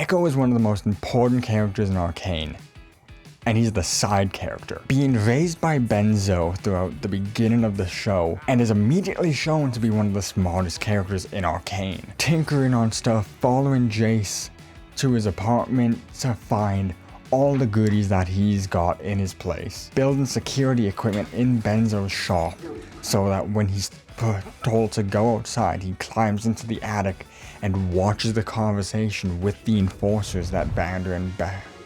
Ekko is one of the most important characters in Arcane, and he's the side character, being raised by Benzo throughout the beginning of the show, and is immediately shown to be one of the smartest characters in Arcane, tinkering on stuff, following Jace to his apartment to find all the goodies that he's got in his place, building security equipment in Benzo's shop so that when he's told to go outside, he climbs into the attic and watches the conversation with the enforcers that Vander and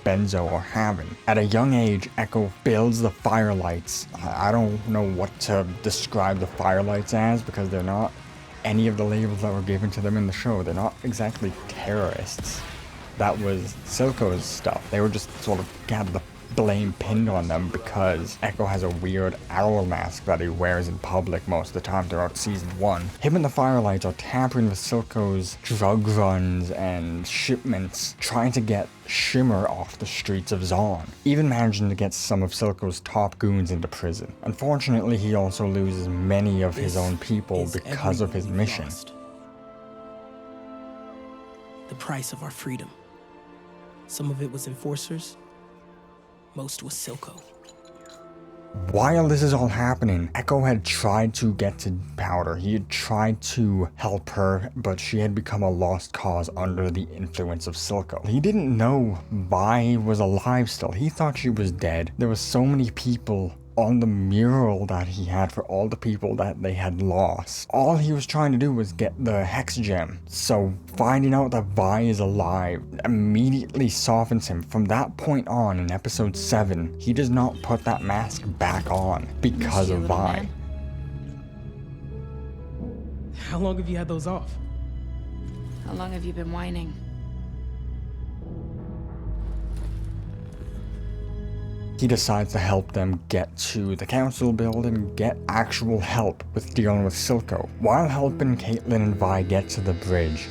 Benzo are having. At a young age, Ekko builds the firelights. I don't know what to describe the firelights as because they're not any of the labels that were given to them in the show. They're not exactly terrorists. That was Silco's stuff. They were just sort of had the blame pinned on them because Ekko has a weird owl mask that he wears in public most of the time throughout season 1. Him and the Firelights are tampering with Silco's drug runs and shipments, trying to get Shimmer off the streets of Zaun, even managing to get some of Silco's top goons into prison. Unfortunately, he also loses many of his own people because of his mission. Lost. The price of our freedom. Some of it was enforcers, most was Silco. While this is all happening, Ekko had tried to get to Powder. He had tried to help her, but she had become a lost cause under the influence of Silco. He didn't know Vi was alive still. He thought she was dead. There were so many people on the mural that he had for all the people that they had lost. All he was trying to do was get the Hex Gem. So finding out that Vi is alive immediately softens him. From that point on, in episode 7, he does not put that mask back on because of Vi. How long have you had those off? How long have you been whining? He decides to help them get to the council building, get actual help with dealing with Silco. While helping Caitlyn and Vi get to the bridge,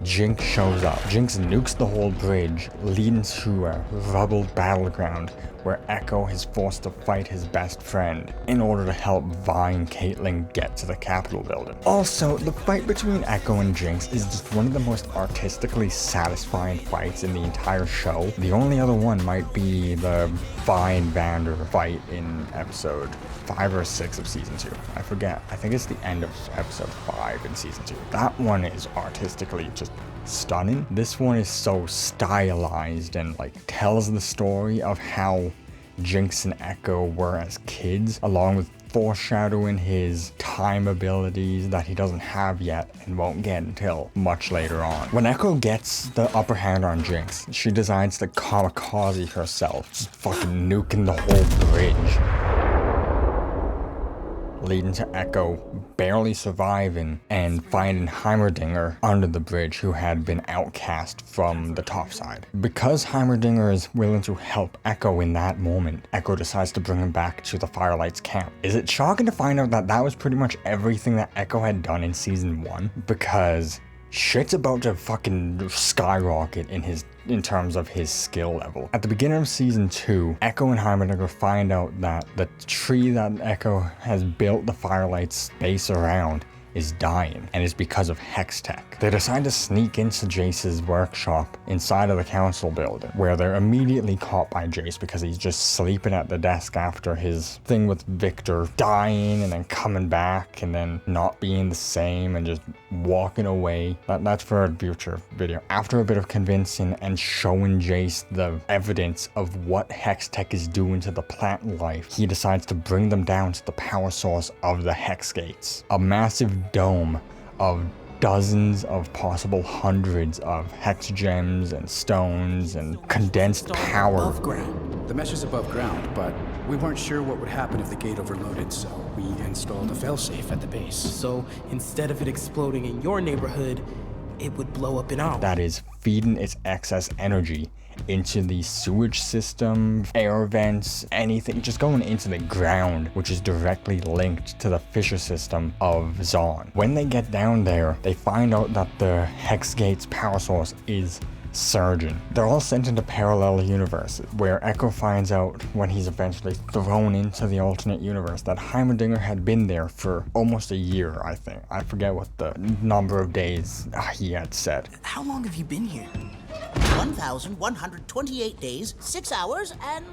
Jinx shows up. Jinx nukes the whole bridge, leading to a rubbled battleground where Ekko is forced to fight his best friend in order to help Vi and Caitlyn get to the Capitol building. Also, the fight between Ekko and Jinx is just one of the most artistically satisfying fights in the entire show. The only other one might be the Vi and Vander fight in episode 5 or 6 of season 2. I forget. I think it's the end of episode 5 in season 2. That one is artistically just stunning. This one is so stylized and like tells the story of how Jinx and Ekko were as kids, along with foreshadowing his time abilities that he doesn't have yet and won't get until much later on. When Ekko gets the upper hand on Jinx, she decides to kamikaze herself, just fucking nuking the whole bridge, leading to Ekko barely surviving and finding Heimerdinger under the bridge, who had been outcast from the top side. Because Heimerdinger is willing to help Ekko in that moment, Ekko decides to bring him back to the Firelights camp. Is it shocking to find out that that was pretty much everything that Ekko had done in season 1? Because shit's about to fucking skyrocket in terms of his skill level. At the beginning of season 2, Ekko and Heimerdinger find out that the tree that Ekko has built the Firelight space around is dying, and it's because of Hex Tech. They decide to sneak into Jace's workshop inside of the council building, where they're immediately caught by Jace because he's just sleeping at the desk after his thing with Victor dying and then coming back and then not being the same and just walking away. That's for a future video. After a bit of convincing and showing Jace the evidence of what Hex Tech is doing to the plant life, he decides to bring them down to the power source of the Hex Gates, a massive dome of dozens of possible hundreds of hex gems and stones and condensed power. Above ground. The mesh is above ground, but we weren't sure what would happen if the gate overloaded, so we installed a failsafe at the base. So instead of it exploding in your neighborhood, it would blow up in ours. That is feeding its excess energy into the sewage system, air vents, anything, just going into the ground, which is directly linked to the fissure system of Zaun. When they get down there, they find out that the Hex Gate's power source is surgeon. They're all sent into parallel universes, where Ekko finds out when he's eventually thrown into the alternate universe that Heimerdinger had been there for almost a year, I think. I forget what the number of days he had said. How long have you been here? 1,128 days, 6 hours, and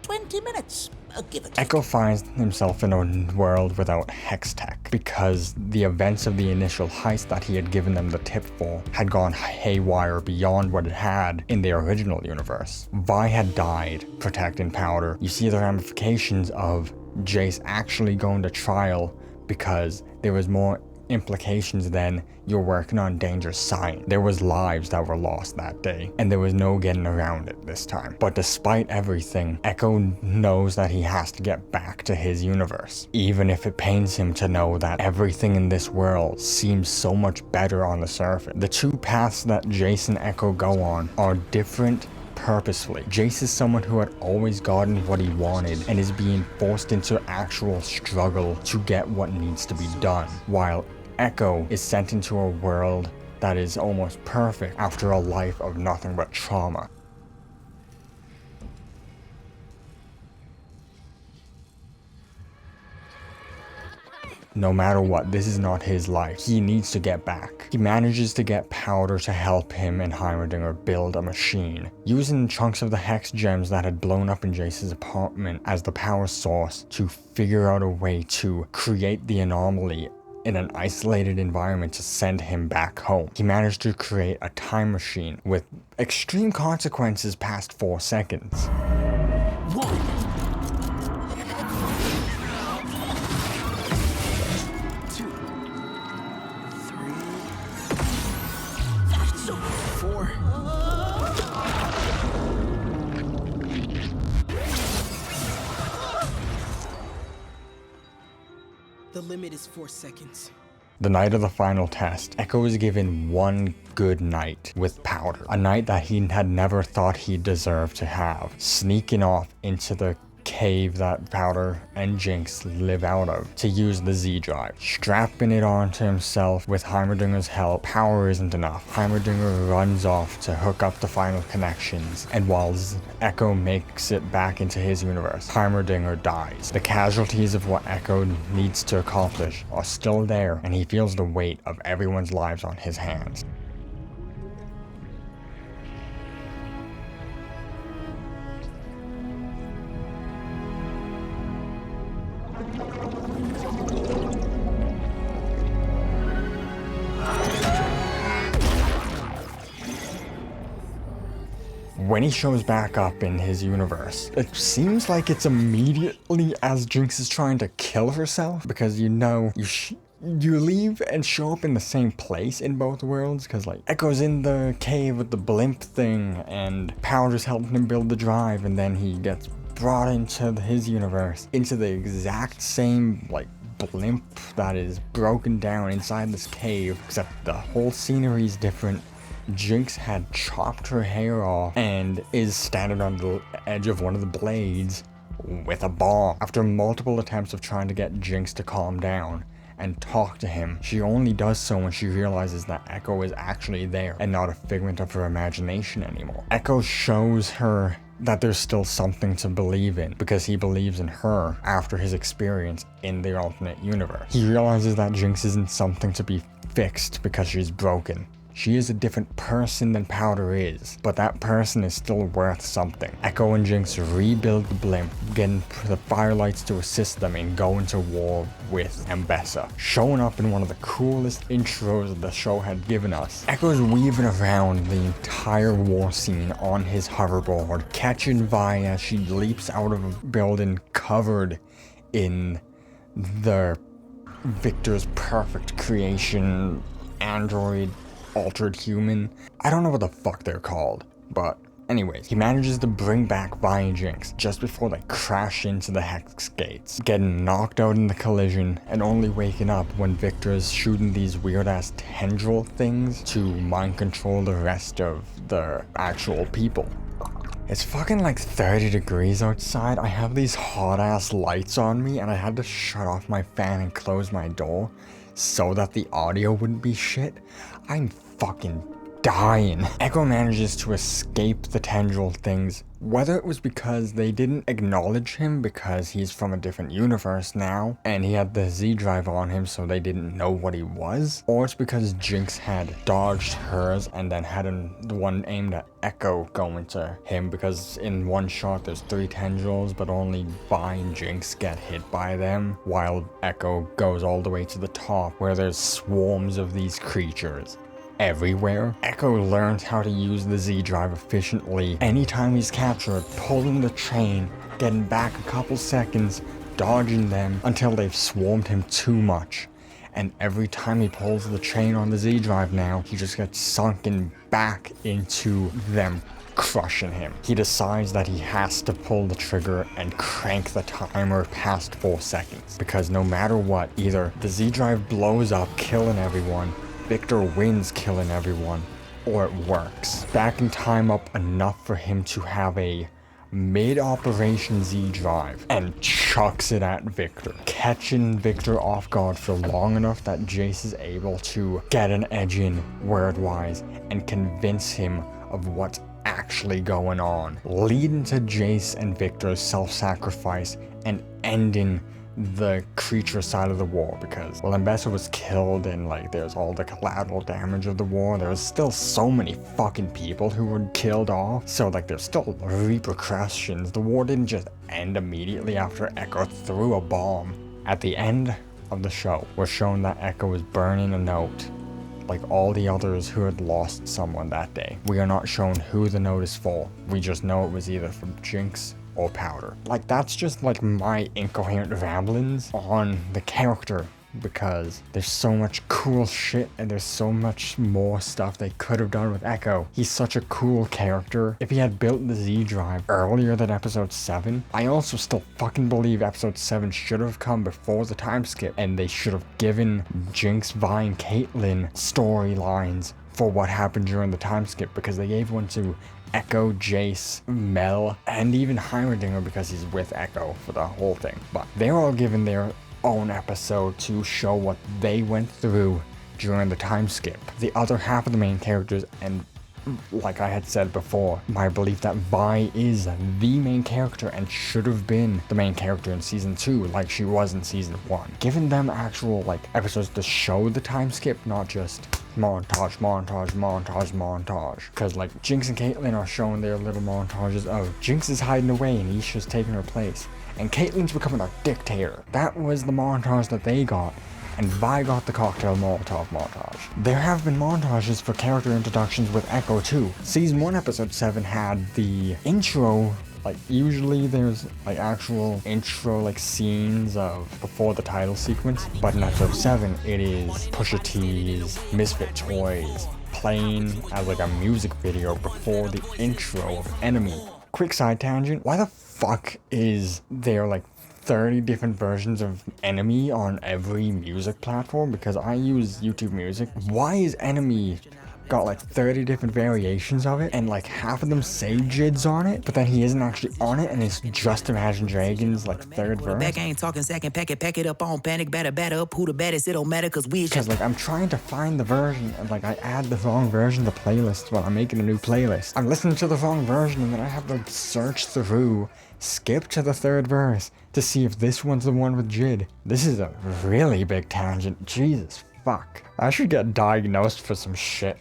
20 minutes. Give it. Ekko finds himself in a world without hex tech because the events of the initial heist that he had given them the tip for had gone haywire beyond what it had in the original universe. Vi had died protecting Powder. You see the ramifications of Jace actually going to trial because there was more implications than you're working on dangerous science. There was lives that were lost that day, and there was no getting around it this time. But despite everything, Ekko knows that he has to get back to his universe, even if it pains him to know that everything in this world seems so much better on the surface. The two paths that Jace and Ekko go on are different purposefully. Jace is someone who had always gotten what he wanted and is being forced into actual struggle to get what needs to be done, while Ekko is sent into a world that is almost perfect after a life of nothing but trauma. No matter what, this is not his life. He needs to get back. He manages to get Powder to help him and Heimerdinger build a machine, using chunks of the hex gems that had blown up in Jace's apartment as the power source to figure out a way to create the anomaly in an isolated environment to send him back home. He managed to create a time machine with extreme consequences past 4 seconds. The limit is 4 seconds. The night of the final test, Ekko was given one good night with Powder. A night that he had never thought he deserved to have. Sneaking off into the cave that Powder and Jinx live out of to use the Z drive. Strapping it onto himself with Heimerdinger's help, power isn't enough. Heimerdinger runs off to hook up the final connections, and while Ekko makes it back into his universe, Heimerdinger dies. The casualties of what Ekko needs to accomplish are still there, and he feels the weight of everyone's lives on his hands. When he shows back up in his universe, it seems like it's immediately as Jinx is trying to kill herself, because you leave and show up in the same place in both worlds, because like Ekko's in the cave with the blimp thing and Powder's helping him build the drive, and then he gets brought into his universe into the exact same like blimp that is broken down inside this cave, except the whole scenery is different. Jinx had chopped her hair off and is standing on the edge of one of the blades with a bomb. After multiple attempts of trying to get Jinx to calm down and talk to him, she only does so when she realizes that Ekko is actually there and not a figment of her imagination anymore. Ekko shows her that there's still something to believe in, because he believes in her after his experience in the alternate universe. He realizes that Jinx isn't something to be fixed because she's broken. She is a different person than Powder is, but that person is still worth something. Ekko and Jinx rebuild the blimp, getting the Firelights to assist them in going to war with Mbessa, showing up in one of the coolest intros the show had given us. Ekko's weaving around the entire war scene on his hoverboard, catching Vi as she leaps out of a building covered in the Victor's perfect creation android altered human. I don't know what the fuck they're called, but anyways, he manages to bring back Vi and Jinx just before they crash into the hex gates, getting knocked out in the collision and only waking up when Victor is shooting these weird ass tendril things to mind control the rest of the actual people. It's fucking like 30 degrees outside. I have these hot ass lights on me and I had to shut off my fan and close my door so that the audio wouldn't be shit. I'm fucking dying. Ekko manages to escape the tendril things, whether it was because they didn't acknowledge him because he's from a different universe now, and he had the Z drive on him so they didn't know what he was, or it's because Jinx had dodged hers and then had the one aimed at Ekko go into him, because in one shot there's 3 tendrils, but only Vi and Jinx get hit by them, while Ekko goes all the way to the top where there's swarms of these creatures everywhere. Ekko learned how to use the Z drive efficiently. Anytime he's captured, pulling the chain, getting back a couple seconds, dodging them until they've swarmed him too much. And every time he pulls the chain on the Z drive now, he just gets sunken back into them, crushing him. He decides that he has to pull the trigger and crank the timer past 4 seconds, because no matter what, either the Z drive blows up, killing everyone, Victor wins killing everyone, or it works. Backing time up enough for him to have a mid-operation Z drive and chucks it at Victor, catching Victor off guard for long enough that Jace is able to get an edge in word-wise and convince him of what's actually going on, leading to Jace and Victor's self-sacrifice and ending the creature side of the war, because well, Mbessa was killed and like there's all the collateral damage of the war. There's still so many fucking people who were killed off, so like there's still repercussions. The war didn't just end immediately after Ekko threw a bomb. At the end of the show, we're shown that Ekko was burning a note like all the others who had lost someone that day. We are not shown who the note is for. We just know it was either from Jinx or Powder. Like, that's just like my incoherent ramblings on the character, because there's so much cool shit and there's so much more stuff they could have done with Ekko. He's such a cool character. If he had built the Z drive earlier than episode 7, I also still fucking believe episode 7 should have come before the time skip, and they should have given Jinx, Vi, and Caitlyn storylines for what happened during the time skip, because they gave one to Ekko, Jace, Mel, and even Heimerdinger because he's with Ekko for the whole thing. But they're all given their own episode to show what they went through during the time skip. The other half of the main characters, and like I had said before, my belief that Vi is the main character and should have been the main character in season 2 like she was in season 1. Giving them actual like episodes to show the time skip, not just montage, montage, montage, montage. Because like Jinx and Caitlyn are showing their little montages of Jinx is hiding away and Isha's taking her place, and Caitlyn's becoming a dictator. That was the montage that they got, and Vi got the cocktail Molotov montage. There have been montages for character introductions with Ekko too. Season 1 episode 7 had the intro. Like, usually there's like actual intro like scenes of before the title sequence, but in episode 7 it is Pusha T's Misfit Toys playing as like a music video before the intro of Enemy. Quick side tangent, why the fuck is there like 30 different versions of Enemy on every music platform? Because I use YouTube Music. Why is Enemy got like 30 different variations of it, and like half of them say Jid's on it, but then he isn't actually on it, and it's just Imagine Dragons like third verse? Back ain't talking second, pack it up on panic, batter up, who the baddest, it don't matter, cause like I'm trying to find the version, and like I add the wrong version to the playlist while I'm making a new playlist. I'm listening to the wrong version, and then I have to search through, skip to the third verse to see if this one's the one with Jid. This is a really big tangent. Jesus fuck. I should get diagnosed for some shit.